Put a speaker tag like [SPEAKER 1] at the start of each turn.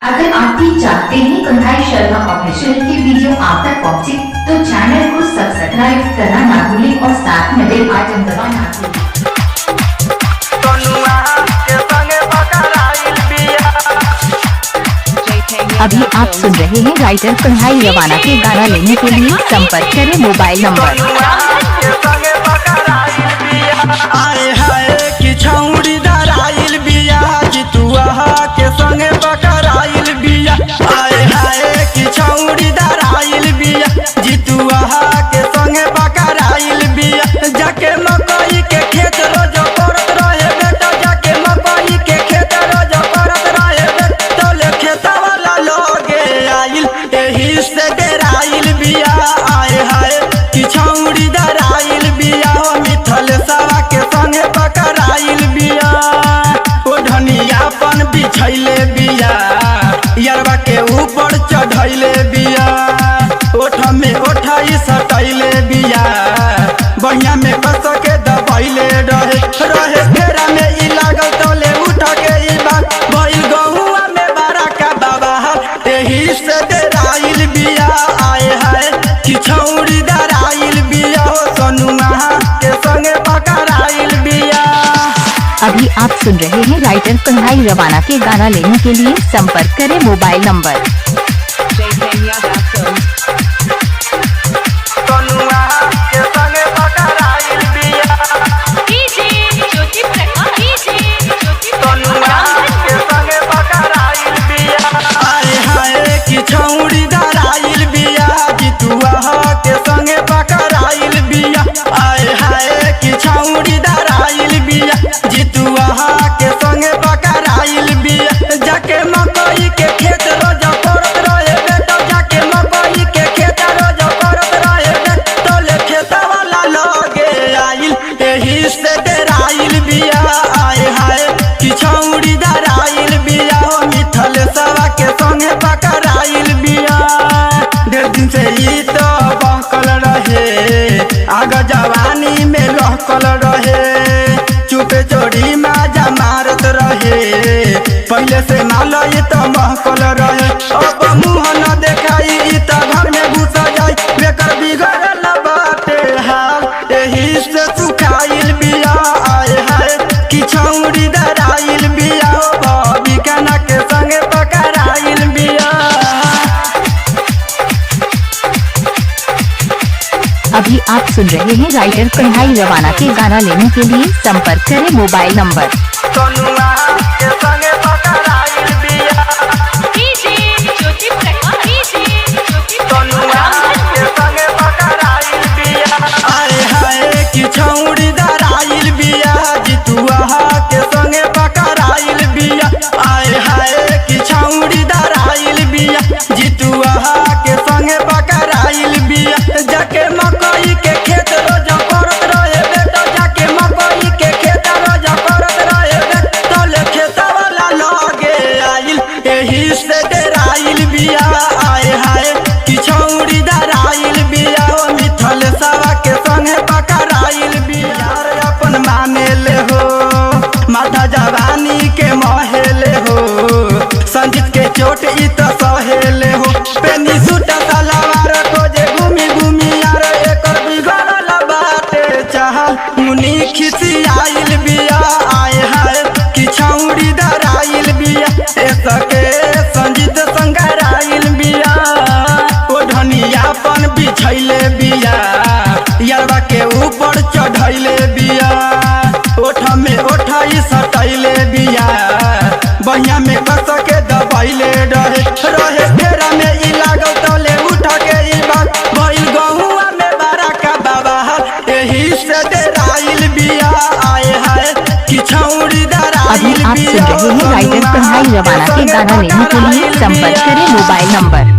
[SPEAKER 1] अगर आप भी चाहते हैं कन्हैया शर्मा ऑफिशियल की वीडियो आप तक पहुंचे, तो चैनल को सब्सक्राइब करना ना भूलें और साथ में बेल आइकन दबाना ना भूलें।
[SPEAKER 2] अभी आप सुन रहे हैं राइटर कन्हैया रवाना के गाना लेने के लिए संपर्क करें मोबाइल नंबर।
[SPEAKER 3] आए हाय कि छौड़ी दराइल बिया जितुआ के संगे पकड़ाइल बिया। आए हाय कि छौड़ी दराइल बिया जितुआ के संगे पकड़ाइल बिया। जाके मकई के खेत रोज करत रहे बेटा, जाके मकई के खेत रोज करत रहे बेटा। तोले खेत वाला लोगे आइल एही से डराइल बिया। आए हाय कि छौड़ी दराइल बिया मिथल सवा के संगे पकड़ाइल बिया। ओ धनियापन बिछैले बिया यरवा के ऊपर चढ़ैले बिया। ओठ में ओठाई सटैले बिया बढ़िया में कस के दबैले रहे फेरा में ई लागल तोले उठ के ई बात भइल गहुआ में बारा का बाबा एही से डराइल बिया। आए हाय कि छौड़ी डराइल बिया सोनुआ के संगे पकड़ाइल बिया।
[SPEAKER 2] अभी आप सुन रहे हैं राइटर कन्हैया रवाना के गाना लेने के लिए संपर्क करें मोबाइल नंबर।
[SPEAKER 3] आए हाय कि छौड़ी डराइल बिया जितुआ के संगे पकड़ाइल बिया। आए हाय कि छौड़ी डराइल बिया जितुआ के संगे पकड़ाइल बिया। जाके मकई के खेत रोज करत रहे बेटा, जाके मकई के खेत रोज करत रहे बेटा। तोले खेत वाला लोगे आइल एही से डराइल बिया। आए हाय कि छौड़ी डराइल बिया मिथल सवा के संगे पकड़ाइल बिया। ढेर दिन से ई तो बहकल रहे आग जवानी में लहकल रहे। चुपे चोरी माजा मारत रहे पहले से माल ई तो महकल रहे। अब मुँह न देखाई ई तो घर में घुस जाई बेकर बिगड़ल बाटे हाल एही से सुखाइल बिया। आए हाय कि छौड़ी डराइल बिया भाभी काना के संगे पकड़ाइल बिया।
[SPEAKER 2] अभी आप सुन रहे हैं राइटर कन्हैया रवाना के गाना लेने के लिए संपर्क करें मोबाइल नंबर।
[SPEAKER 3] सोनुआ के संगे पकड़ाइल बिया। सोनुआ के संगे पकड़ाइल बिया। आए हाय कि छौड़ी डराइल बिया जितुआ के संगे पकड़ाइल बिया। आए हाय कि छौड़ी डराइल बिया जितुआ के संगे पकड़ाइल बिया। जाके मकई के खेत रोज करत रहे बेटा, जाके मकई के खेत रोज करत रहे बेटा। तोले खेत वाला लोगे आइल एही से डराइल बिया। आए हाय कि छौड़ी डराइल बिया मिथल सवा के संगे पकड़ाइल बिया। अपन माने ले हो माथा जवानी के महेले हो संजीत के चोट ई तो सहेले हो। पेनी सूट सलवार को जे घूमी घूमी यार एकर बिगड़ल बाटे चाहल मुनी खिसियाइल बिया। आए हाय कि छौड़ी डराइल बिया सके संजीत संगराइल बिया। ओ धनियापन बिछैले बिया यरवा के ऊपर चढ़ैले बिया। ओठ में ओठाई सटैले बिया बढ़िया में कस के दबैले रहे फेरा में ई लागल तोले उठ के ई बात भइल गहुआ में बारा का बाबा एही से डराइल बिया। आए हाय कि छौड़ी
[SPEAKER 2] अभी
[SPEAKER 3] डराइल
[SPEAKER 2] आप सुन रहे हैं राइटर कन्हैया रवाना के गाना लेने के लिए संपर्क करें मोबाइल नंबर।